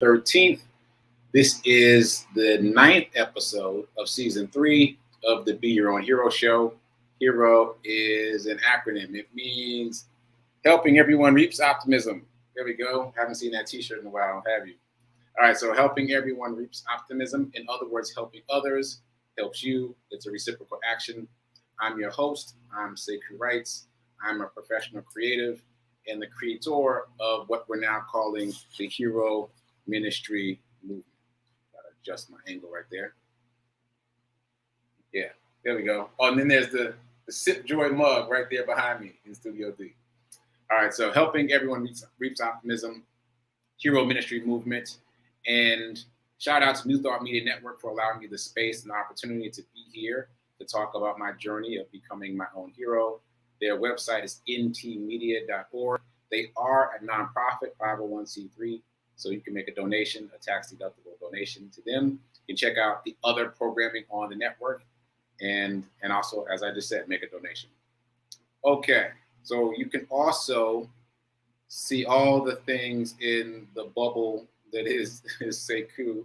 13th. This is the 9th episode of season 3 of the Be Your Own Hero show. Hero is an acronym. It means helping everyone reaps optimism. There we go. Haven't seen that t-shirt in a while, have you? All right, so helping everyone reaps optimism. In other words, helping others helps you. It's a reciprocal action. I'm your host. I'm sekouwrites. I'm a professional creative and the creator of what we're now calling the Hero Ministry Movement. Gotta adjust my angle right there. Yeah, there we go. Oh, and then there's the Sip Joy mug right there behind me in Studio D. All right, so helping everyone reaps optimism, Hero Ministry Movement, and shout out to New Thought Media Network for allowing me the space and the opportunity to be here to talk about my journey of becoming my own hero. Their website is ntmedia.org. They are a nonprofit 501c3, so you can make a donation, a tax-deductible donation to them. You can check out the other programming on the network, and also, as I just said, make a donation. Okay, so you can also see all the things in the bubble that is Sekou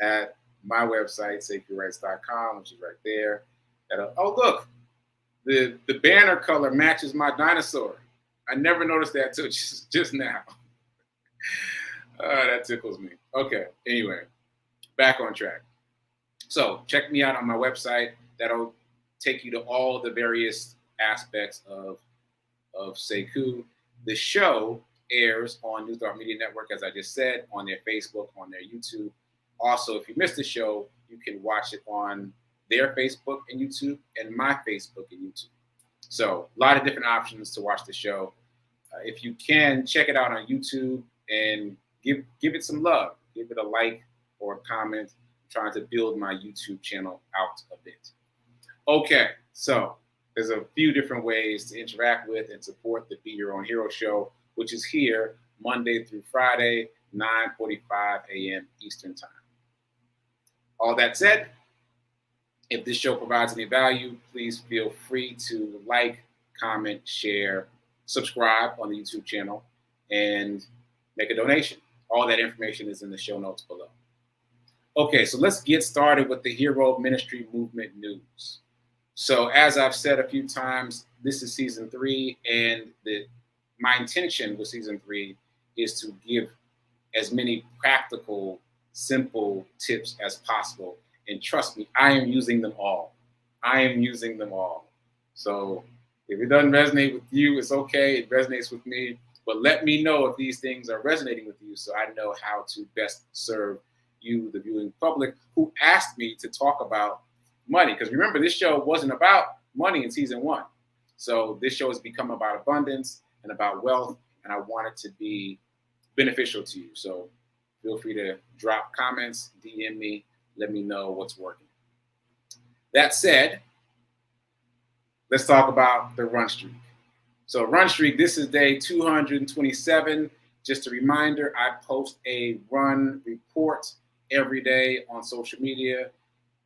at my website, sekouwrites.com, which is right there. Oh, look, the banner color matches my dinosaur. I never noticed that till just now. That tickles me. Okay, anyway, back on track. So check me out on my website. That'll take you to all the various aspects of Sekou. The show airs on New Thought Media Network, as I just said, on their Facebook, on their YouTube. Also, if you missed the show, you can watch it on their Facebook and YouTube and my Facebook and YouTube. So a lot of different options to watch the show. If you can, check it out on YouTube and give it some love. Give it a like or a comment. I'm trying to build my YouTube channel out a bit. Okay, so there's a few different ways to interact with and support the Be Your Own Hero show, which is here Monday through Friday, 9:45 a.m. Eastern Time. All that said, if this show provides any value, please feel free to like, comment, share, subscribe on the YouTube channel, and make a donation. All that information is in the show notes below. Okay, so let's get started with the Hero Ministry Movement news. So as I've said a few times, this is season 3, and my intention with season 3 is to give as many practical, simple tips as possible. And trust me, I am using them all. So if it doesn't resonate with you, it's okay. It resonates with me. But let me know if these things are resonating with you so I know how to best serve you, the viewing public, who asked me to talk about money. Because remember, this show wasn't about money in season 1. So this show has become about abundance and about wealth, and I want it to be beneficial to you. So feel free to drop comments, DM me, let me know what's working. That said, let's talk about the run streak. So run streak, this is day 227. Just a reminder, I post a run report every day on social media.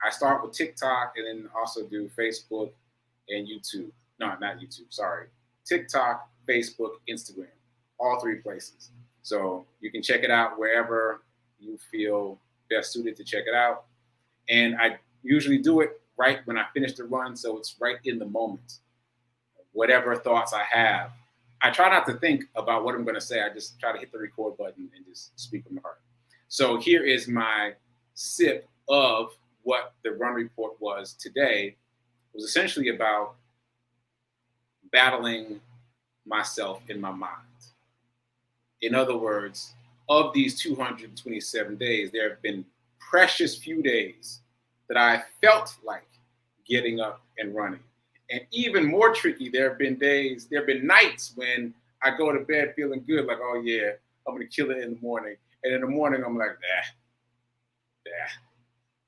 I start with TikTok and then also do Facebook and YouTube. No, not YouTube, sorry. TikTok, Facebook, Instagram, all 3 places. So you can check it out wherever you feel best suited to check it out. And I usually do it right when I finish the run, so it's right in the moment. Whatever thoughts I have, I try not to think about what I'm going to say. I just try to hit the record button and just speak from the heart. So here is my sip of what the run report was today. It was essentially about battling myself in my mind. In other words, of these 227 days, there have been precious few days that I felt like getting up and running. And even more tricky, there have been nights when I go to bed feeling good, like, oh yeah, I'm gonna kill it in the morning. And in the morning, I'm like,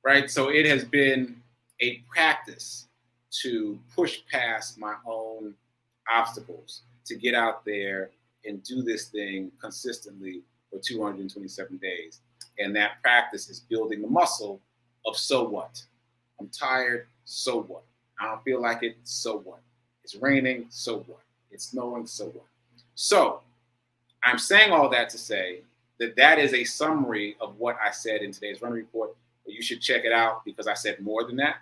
right? So it has been a practice to push past my own obstacles, to get out there and do this thing consistently for 227 days. And that practice is building the muscle of so what? I'm tired, so what? I don't feel like it, so what? It's raining, so what? It's snowing, so what? So I'm saying all that to say that is a summary of what I said in today's run report. You should check it out because I said more than that.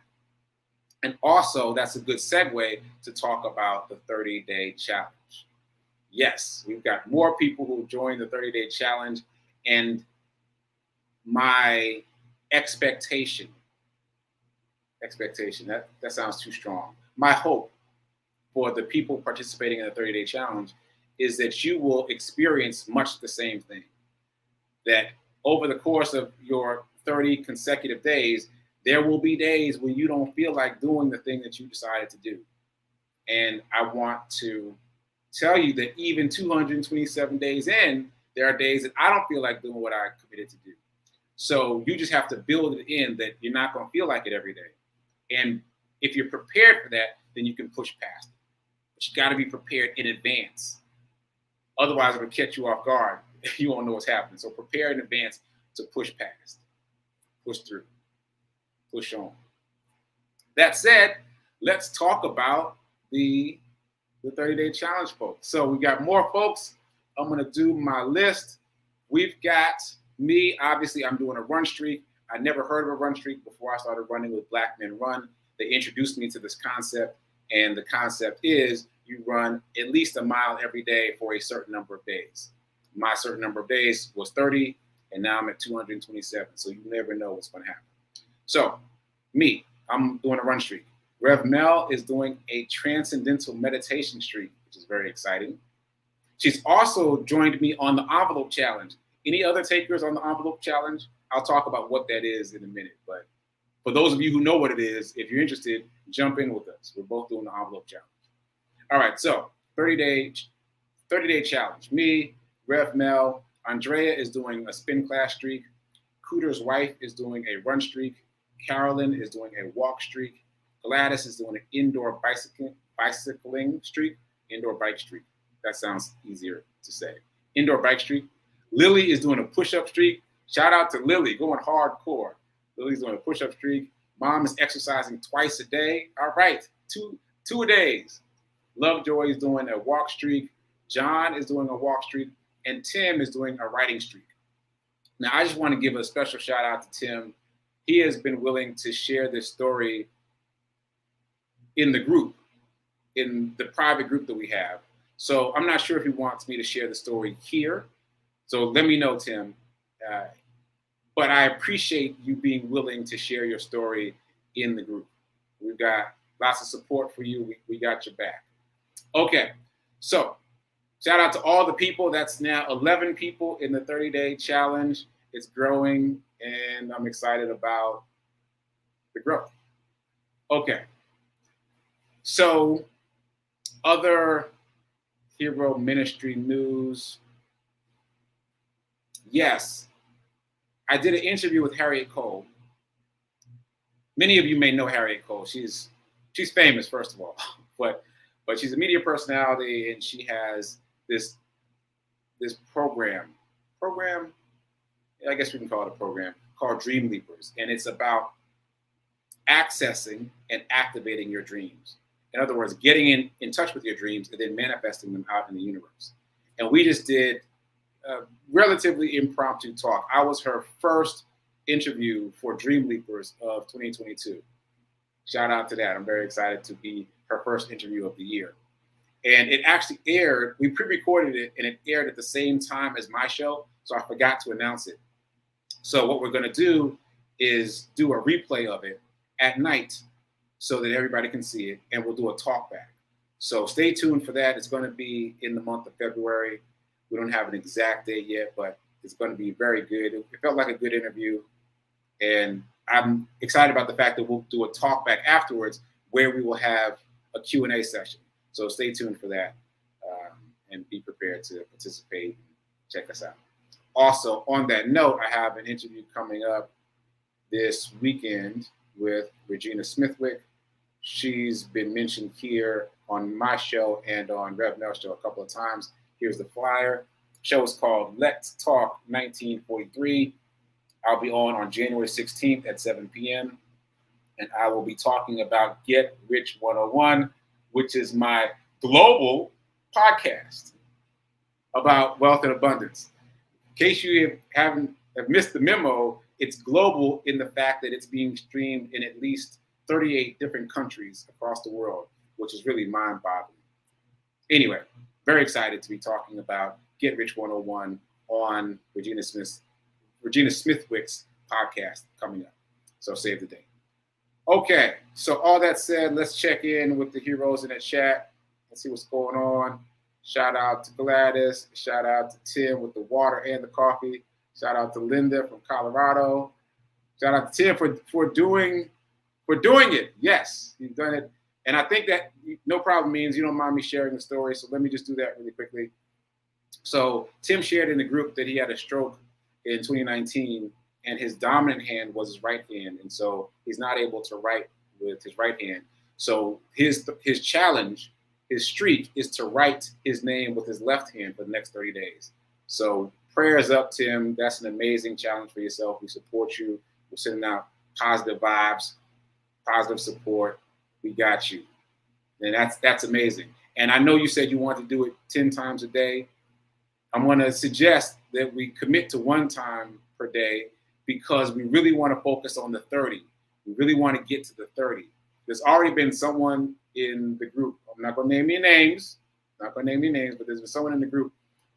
And also, that's a good segue to talk about the 30-day challenge. Yes, we've got more people who joined the 30-day challenge, and my expectation, that sounds too strong. My hope for the people participating in the 30-day challenge is that you will experience much the same thing. That over the course of your 30 consecutive days, there will be days when you don't feel like doing the thing that you decided to do. And I want to tell you that even 227 days in, there are days that I don't feel like doing what I committed to do. So you just have to build it in that you're not going to feel like it every day. And if you're prepared for that, then you can push past it. But you got to be prepared in advance. Otherwise, it'll catch you off guard. You won't know what's happening. So prepare in advance to push past, push through, push on. That said, let's talk about the 30-day challenge, folks. So we got more folks. I'm going to do my list. We've got me. Obviously, I'm doing a run streak. I never heard of a run streak before I started running with Black Men Run. They introduced me to this concept, and the concept is you run at least a mile every day for a certain number of days. My certain number of days was 30, and now I'm at 227. So you never know what's going to happen. So me, I'm doing a run streak. Rev Mel is doing a transcendental meditation streak, which is very exciting. She's also joined me on the envelope challenge. Any other takers on the envelope challenge? I'll talk about what that is in a minute. But for those of you who know what it is, if you're interested, jump in with us. We're both doing the envelope challenge. All right, so 30-day challenge. Me, Rev Mel, Andrea is doing a spin class streak. Cooter's wife is doing a run streak. Carolyn is doing a walk streak. Gladys is doing an indoor bicycling streak, indoor bike streak. That sounds easier to say. Indoor bike streak. Lily is doing a push-up streak. Shout out to Lily, going hardcore. Lily's doing a push-up streak. Mom is exercising twice a day. All right, two a days. Lovejoy is doing a walk streak. John is doing a walk streak. And Tim is doing a writing streak. Now, I just want to give a special shout out to Tim. He has been willing to share this story in the group, in the private group that we have. So I'm not sure if he wants me to share the story here. So let me know, Tim. But I appreciate you being willing to share your story in the group. We've got lots of support for you. We got your back. Okay, so shout out to all the people. That's now 11 people in the 30-day challenge. It's growing, and I'm excited about the growth. Okay. So, other Hero Ministry news. Yes, I did an interview with Harriet Cole. Many of you may know Harriet Cole. She's famous, first of all, but she's a media personality, and she has this program. I guess we can call it a program called Dream Leapers, and it's about accessing and activating your dreams. In other words, getting in touch with your dreams and then manifesting them out in the universe. And we just did a relatively impromptu talk. I was her first interview for Dream Leapers of 2022. Shout out to that. I'm very excited to be her first interview of the year. And it actually aired, we pre-recorded it, and it aired at the same time as my show, so I forgot to announce it. So what we're going to do is do a replay of it at night so that everybody can see it, and we'll do a talk back. So stay tuned for that. It's going to be in the month of February. We don't have an exact date yet, but it's going to be very good. It felt like a good interview, and I'm excited about the fact that we'll do a talk back afterwards where we will have a Q&A session. So stay tuned for that, and be prepared to participate and check us out. Also, on that note, I have an interview coming up this weekend with Regina Smithwick. She's been mentioned here on my show and on Rev Mel's show a couple of times. Here's the flyer. The show is called Let's Talk 1943. I'll be on January 16th at 7 p.m. And I will be talking about Get Rich 101, which is my global podcast about wealth and abundance. case you have missed the memo, it's global in the fact that it's being streamed in at least 38 different countries across the world, which is really mind-boggling. Anyway, very excited to be talking about Get Rich 101 on Regina Smithwick's podcast coming up. So save the date. Okay, so all that said, let's check in with the heroes in the chat. Let's see what's going on. Shout out to Gladys. Shout out to Tim with the water and the coffee. Shout out to Linda from Colorado. Shout out to Tim for doing it. Yes, you've done it. And I think that no problem means you don't mind me sharing the story. So let me just do that really quickly. So Tim shared in the group that he had a stroke in 2019 and his dominant hand was his right hand. And so he's not able to write with his right hand. So his challenge, his streak is to write his name with his left hand for the next 30 days. So prayers up, Tim. That's an amazing challenge for yourself. We support you. We're sending out positive vibes, positive support. We got you. And that's amazing. And I know you said you want to do it 10 times a day. I'm going to suggest that we commit to 1 time per day because we really want to focus on the 30. We really want to get to the 30. There's already been someone in the group. I'm not going to name any names. But there's been someone in the group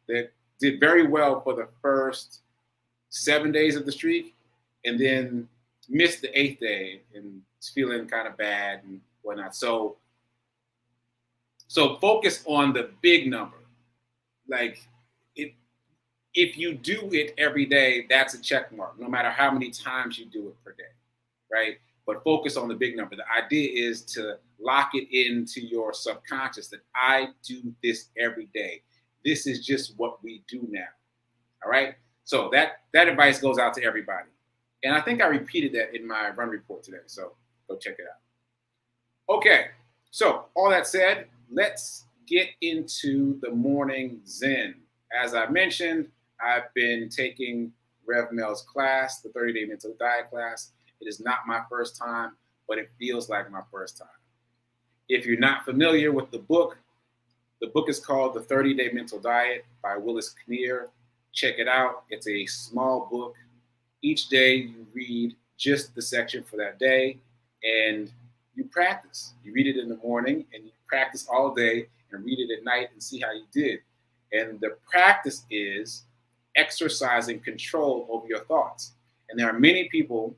that did very well for the first 7 days of the streak and then missed the 8th day and is feeling kind of bad and whatnot. So focus on the big number. Like, if you do it every day, that's a check mark, no matter how many times you do it per day, right? But focus on the big number. The idea is to lock it into your subconscious that I do this every day. This is just what we do now, all right? So that advice goes out to everybody. And I think I repeated that in my run report today, so go check it out. Okay, so all that said, let's get into the morning Zen. As I mentioned, I've been taking Rev Mel's class, the 30-day mental diet class. It is not my first time, but it feels like my first time. If you're not familiar with the book is called The 30-Day Mental Diet by Willis Kinnear. Check it out. It's a small book. Each day you read just the section for that day and you practice. You read it in the morning and you practice all day and read it at night and see how you did. And the practice is exercising control over your thoughts. And there are many people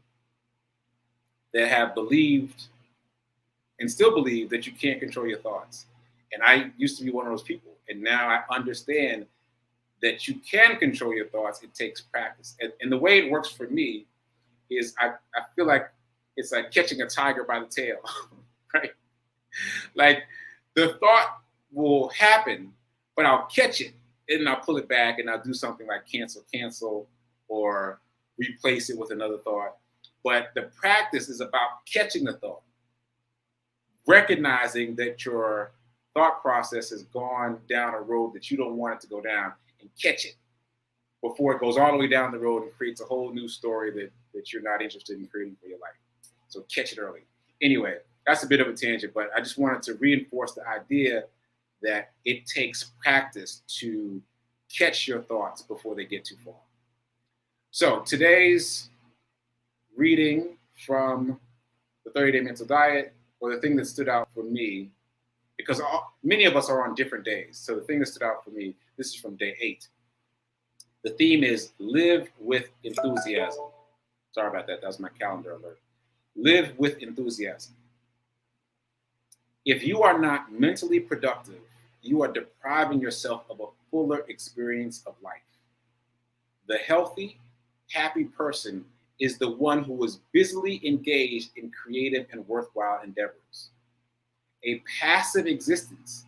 that have believed and still believe that you can't control your thoughts. And I used to be one of those people. And now I understand that you can control your thoughts. It takes practice. And the way it works for me is I feel like it's like catching a tiger by the tail, right? Like the thought will happen, but I'll catch it and I'll pull it back and I'll do something like cancel, or replace it with another thought. But the practice is about catching the thought, recognizing that your thought process has gone down a road that you don't want it to go down, and catch it before it goes all the way down the road and creates a whole new story that you're not interested in creating for your life. So catch it early. Anyway, that's a bit of a tangent, but I just wanted to reinforce the idea that it takes practice to catch your thoughts before they get too far. So today's reading from the 30-Day Mental Diet, or the thing that stood out for me, because many of us are on different days. So the thing that stood out for me, this is from day 8. The theme is live with enthusiasm. Sorry about that. That was my calendar alert. Live with enthusiasm. If you are not mentally productive, you are depriving yourself of a fuller experience of life. The healthy, happy person is the one who is busily engaged in creative and worthwhile endeavors. A passive existence,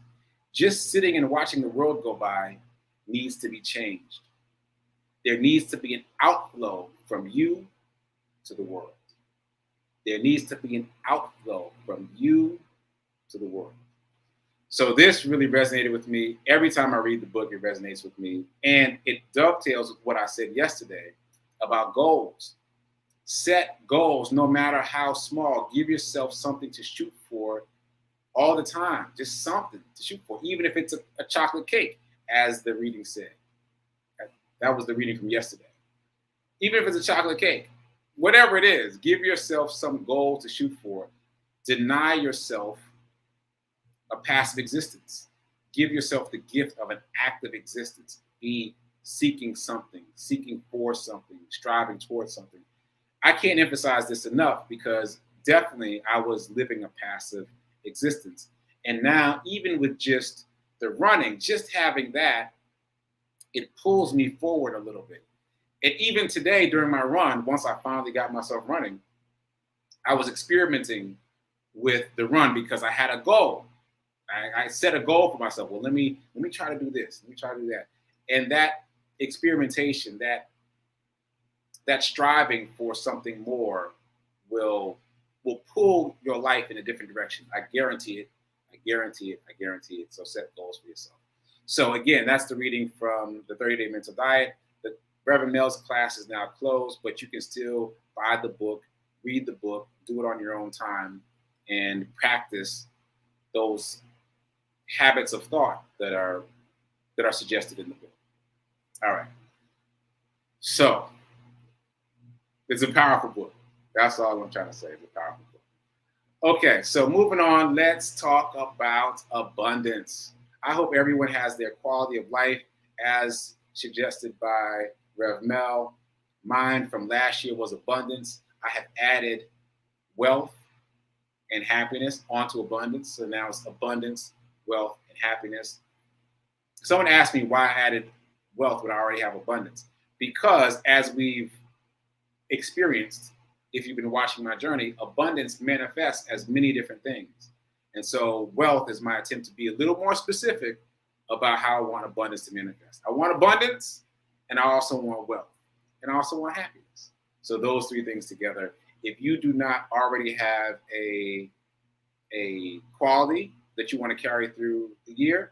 just sitting and watching the world go by, needs to be changed. There needs to be an outflow from you to the world. There needs to be an outflow from you to the world. So this really resonated with me. Every time I read the book, it resonates with me. And it dovetails with what I said yesterday about goals. Set goals, no matter how small. Give yourself something to shoot for all the time. Just something to shoot for, even if it's a chocolate cake, as the reading said. That was the reading from yesterday. Even if it's a chocolate cake, whatever it is, give yourself some goal to shoot for. Deny yourself a passive existence. Give yourself the gift of an active existence. Be seeking something, seeking for something, striving towards something. I can't emphasize this enough because definitely I was living a passive existence. And now, even with just the running, just having that, it pulls me forward a little bit. And even today during my run, once I finally got myself running, I was experimenting with the run because I had a goal. I set a goal for myself. Well, let me try to do this. Let me try to do that. And that experimentation, that striving for something more will pull your life in a different direction. I guarantee it. I guarantee it. I guarantee it. So set goals for yourself. So again, that's the reading from the 30-Day Mental Diet. The Reverend Mel's class is now closed, but you can still buy the book, read the book, do it on your own time, and practice those habits of thought that are suggested in the book. All right. So it's a powerful book. That's all I'm trying to say. It's a powerful book. Okay, so moving on, let's talk about abundance. I hope everyone has their quality of life as suggested by Rev Mel. Mine from last year was abundance. I have added wealth and happiness onto abundance. So now it's abundance, wealth, and happiness. Someone asked me why I added wealth when I already have abundance. Because as we've experienced, if you've been watching my journey, abundance manifests as many different things. And so wealth is my attempt to be a little more specific about how I want abundance to manifest. I want abundance, and I also want wealth, and I also want happiness. So those three things together. If you do not already have a quality that you want to carry through the year,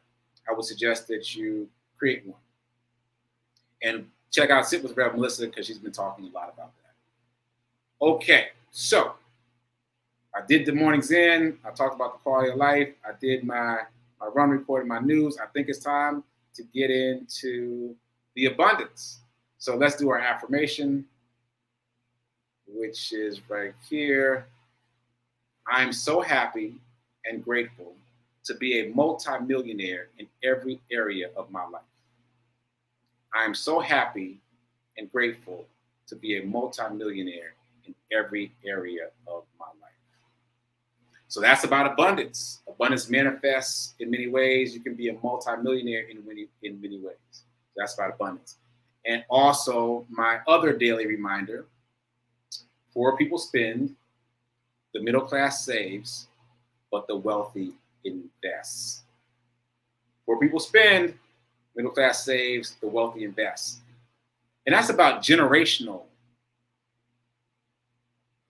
I would suggest that you create one. And check out Sit with Rev Melissa because she's been talking a lot about that. Okay, so I did the morning Zen. I talked about the quality of life. I did my run report and my news. I think it's time to get into the abundance. So let's do our affirmation, which is right here. I'm so happy and grateful to be a multimillionaire in every area of my life. I'm so happy and grateful to be a multimillionaire in every area of my life. So that's about abundance. Abundance manifests in many ways. You can be a multimillionaire in many ways. That's about abundance. And also my other daily reminder, poor people spend, the middle class saves, but the wealthy invests. Poor people spend, middle class saves, the wealthy invests. And that's about generational.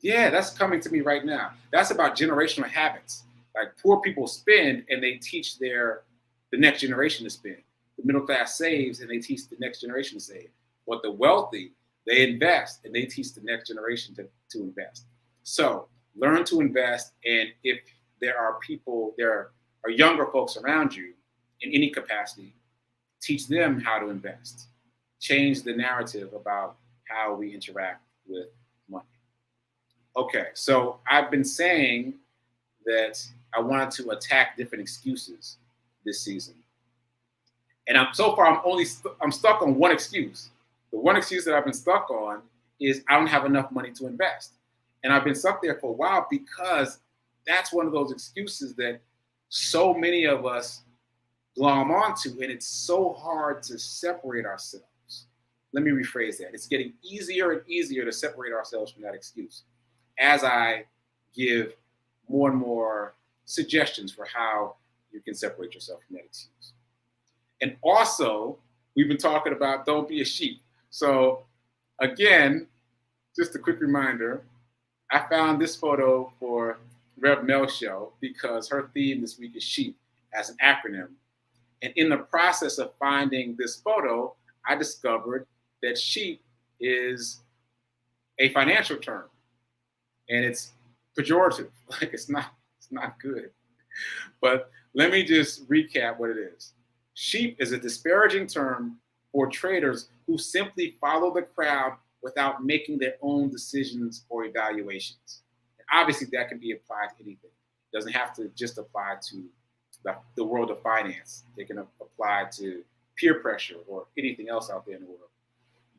Yeah, that's coming to me right now. That's about generational habits. Like poor people spend and they teach the next generation to spend. The middle class saves and they teach the next generation to save. But the wealthy, they invest and they teach the next generation to invest. So learn to invest. And if there are younger folks around you in any capacity, teach them how to invest. Change the narrative about how we interact with money. Okay, so I've been saying that I wanted to attack different excuses this season. And I'm stuck on one excuse. The one excuse that I've been stuck on is I don't have enough money to invest. And I've been stuck there for a while because that's one of those excuses that so many of us glom onto, and it's so hard to separate ourselves. Let me rephrase that. It's getting easier and easier to separate ourselves from that excuse as I give more and more suggestions for how you can separate yourself from that excuse. And also, we've been talking about don't be a sheep. So again, just a quick reminder, I found this photo for Rev Mel's show because her theme this week is sheep as an acronym. And in the process of finding this photo, I discovered that sheep is a financial term. And it's pejorative, like it's not good. But let me just recap what it is. Sheep is a disparaging term for traders who simply follow the crowd without making their own decisions or evaluations. And obviously, that can be applied to anything. It doesn't have to just apply to the world of finance. They can apply to peer pressure or anything else out there in the world.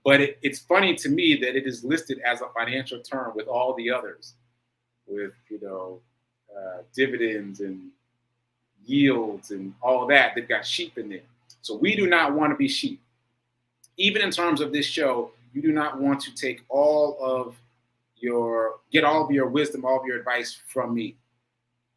But it's funny to me that it is listed as a financial term with all the others, with dividends and yields and all that. They've got sheep in there. So we do not want to be sheep. Even in terms of this show, you do not want to get all of your wisdom, all of your advice from me,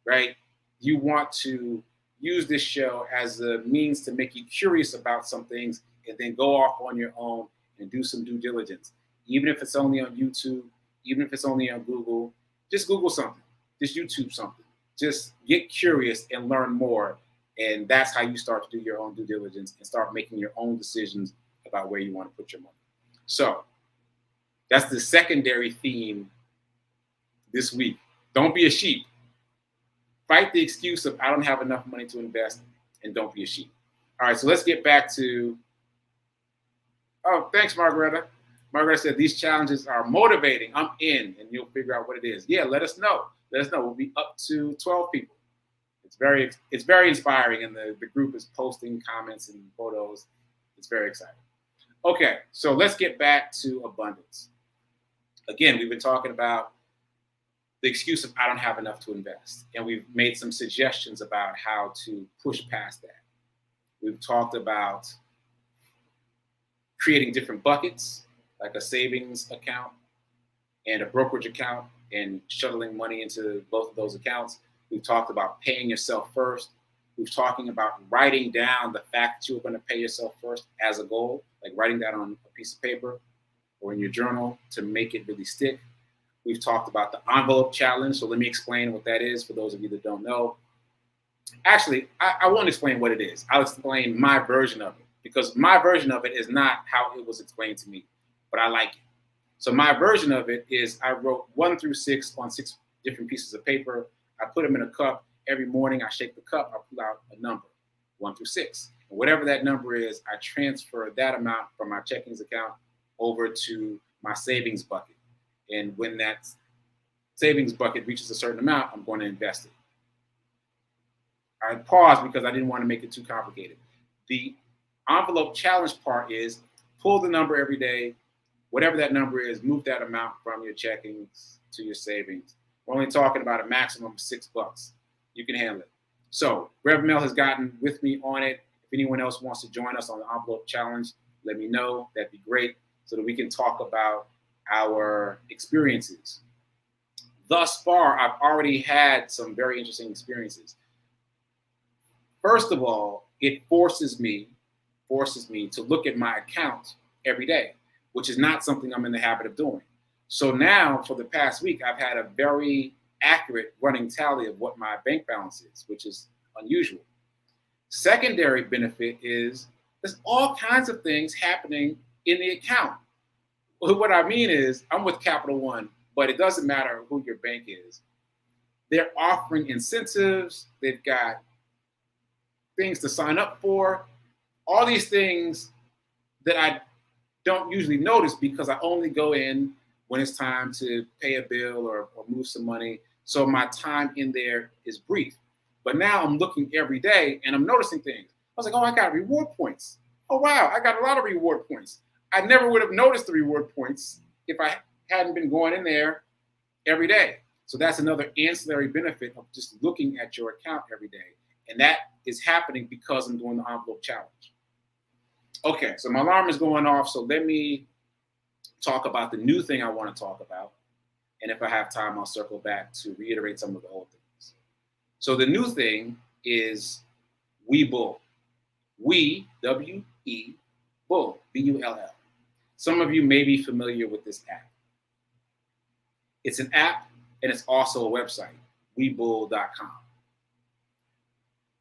right? You want to use this show as a means to make you curious about some things and then go off on your own and do some due diligence. Even if it's only on YouTube, even if it's only on Google, just Google something, just YouTube something. Just get curious and learn more. And that's how you start to do your own due diligence and start making your own decisions about where you want to put your money. So that's the secondary theme this week. Don't be a sheep. Fight the excuse of I don't have enough money to invest, and don't be a sheep. All right, so let's get back to, oh, thanks, Margareta. Margareta said, these challenges are motivating. I'm in, and you'll figure out what it is. Yeah, let us know. Let us know. We'll be up to 12 people. It's very inspiring, and the group is posting comments and photos. It's very exciting. Okay, so let's get back to abundance. Again, we've been talking about the excuse of I don't have enough to invest, and we've made some suggestions about how to push past that. We've talked about creating different buckets, like a savings account and a brokerage account, and shuttling money into both of those accounts. We've talked about paying yourself first. We've talking about writing down the fact that you're going to pay yourself first as a goal, like writing that on a piece of paper or in your journal to make it really stick. We've talked about the envelope challenge. So let me explain what that is for those of you that don't know. Actually, I won't explain what it is. I'll explain my version of it, because my version of it is not how it was explained to me, but I like it. So my version of it is I wrote 1 through 6 on 6 different pieces of paper. I put them in a cup. Every morning I shake the cup. I pull out a number, 1 through 6. And whatever that number is, I transfer that amount from my checkings account over to my savings bucket. And when that savings bucket reaches a certain amount, I'm going to invest it. I paused because I didn't want to make it too complicated. The envelope challenge part is pull the number every day. Whatever that number is, move that amount from your checkings to your savings. We're only talking about a maximum of $6. You can handle it. So Rev Mel has gotten with me on it. If anyone else wants to join us on the envelope challenge, let me know. That'd be great, so that we can talk about our experiences. Thus far, I've already had some very interesting experiences. First of all, it forces me to look at my account every day, which is not something I'm in the habit of doing. So now, for the past week, I've had a very accurate running tally of what my bank balance is, which is unusual. Secondary benefit is there's all kinds of things happening in the account. What I mean is, I'm with Capital One, but it doesn't matter who your bank is. They're offering incentives. They've got things to sign up for. All these things that I don't usually notice because I only go in when it's time to pay a bill or move some money. So my time in there is brief. But now I'm looking every day and I'm noticing things. I was like, oh, I got reward points. Oh, wow, I got a lot of reward points. I never would have noticed the reward points if I hadn't been going in there every day. So that's another ancillary benefit of just looking at your account every day. And that is happening because I'm doing the envelope challenge. Okay, so my alarm is going off. So let me talk about the new thing I want to talk about. And if I have time, I'll circle back to reiterate some of the old things. So the new thing is Webull. We, W-E, Bull, B-U-L-L. Some of you may be familiar with this app. It's an app and it's also a website, webull.com.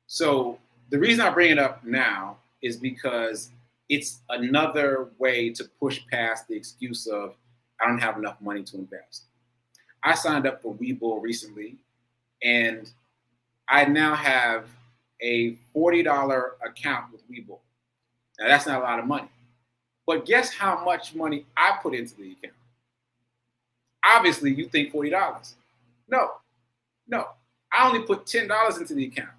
So the reason I bring it up now is because it's another way to push past the excuse of I don't have enough money to invest. I signed up for Webull recently, and I now have a $40 account with Webull. Now that's not a lot of money, But guess how much money I put into the account? Obviously, you think $40. No, no. I only put $10 into the account.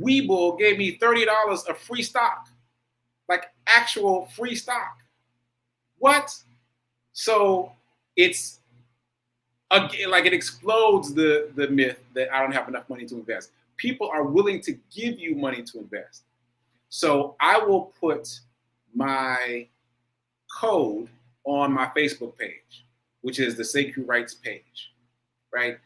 Webull gave me $30 of free stock, like actual free stock. What? So it's like it explodes the myth that I don't have enough money to invest. People are willing to give you money to invest. So I will put my code on my Facebook page, which is the sekouwrites page, right?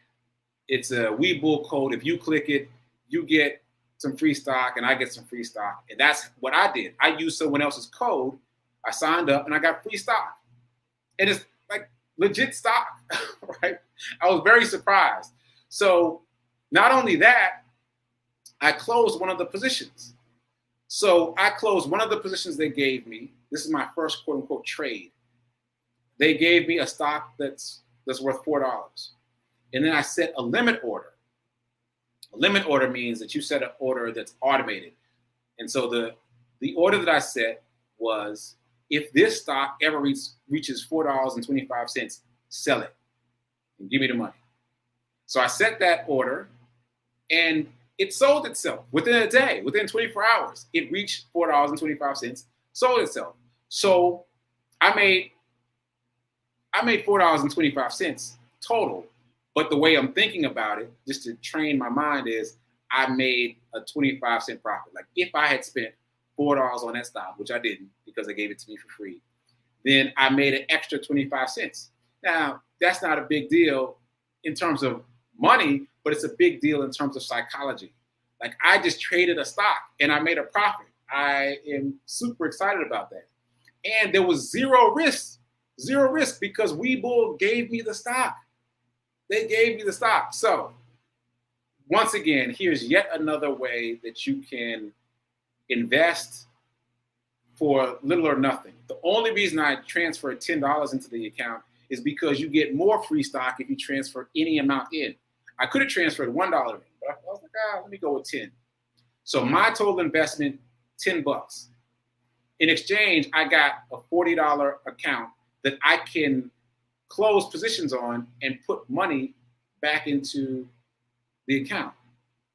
It's a Webull code. If you click it, you get some free stock and I get some free stock. And that's what I did. I used someone else's code. I signed up and I got free stock. And it's like legit stock, right? I was very surprised. So not only that, I closed one of the positions. So I closed one of the positions they gave me. This is my first quote unquote trade. They gave me a stock that's worth $4. And then I set a limit order. A limit order means that you set an order that's automated. And so the order that I set was, if this stock ever reaches $4.25, sell it and give me the money. So I set that order and it sold itself within a day, within 24 hours. It reached $4.25, sold itself. So I made $4.25 total. But the way I'm thinking about it, just to train my mind, is I made a 25-cent profit. Like if I had spent $4 on that stock, which I didn't because they gave it to me for free, then I made an extra 25 cents. Now, that's not a big deal in terms of money, but it's a big deal in terms of psychology. Like I just traded a stock and I made a profit. I am super excited about that. And there was zero risk because Webull gave me the stock. They gave me the stock. So once again, here's yet another way that you can invest for little or nothing. The only reason I transferred $10 into the account is because you get more free stock if you transfer any amount in. I could have transferred $1 in, but I was like, let me go with 10. So my total investment, $10. In exchange, I got a $40 account that I can close positions on and put money back into the account.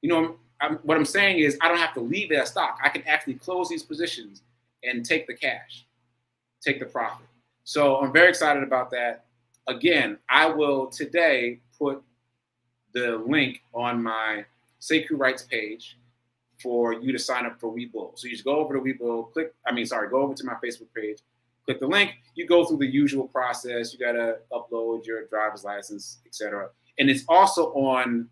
You know, what I'm saying is I don't have to leave that stock. I can actually close these positions and take the cash, take the profit. So I'm very excited about that. Again, I will today put the link on my sekouwrites page for you to sign up for Webull. So you just go over to Webull, go over to my Facebook page, click the link, you go through the usual process. You gotta upload your driver's license, etc. And it's also on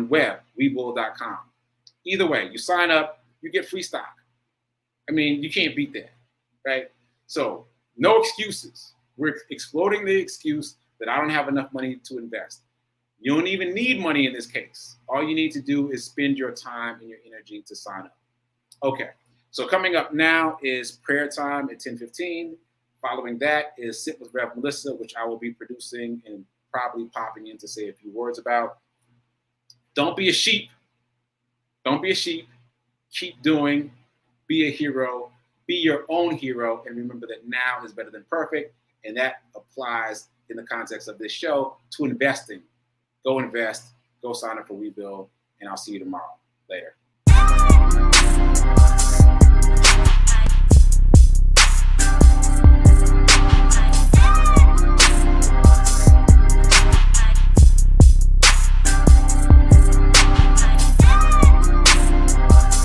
web, webull.com. Either way, you sign up, you get free stock. I mean, you can't beat that, right? So no excuses. We're exploding the excuse that I don't have enough money to invest. You don't even need money in this case. All you need to do is spend your time and your energy to sign up. Okay. So coming up now is prayer time at 10:15. Following that is Sit with Rev Melissa, which I will be producing and probably popping in to say a few words about. Don't be a sheep. Don't be a sheep. Keep doing. Be a hero. Be your own hero. And remember that now is better than perfect. And that applies in the context of this show to investing. Go invest. Go sign up for Webull. And I'll see you tomorrow. Later.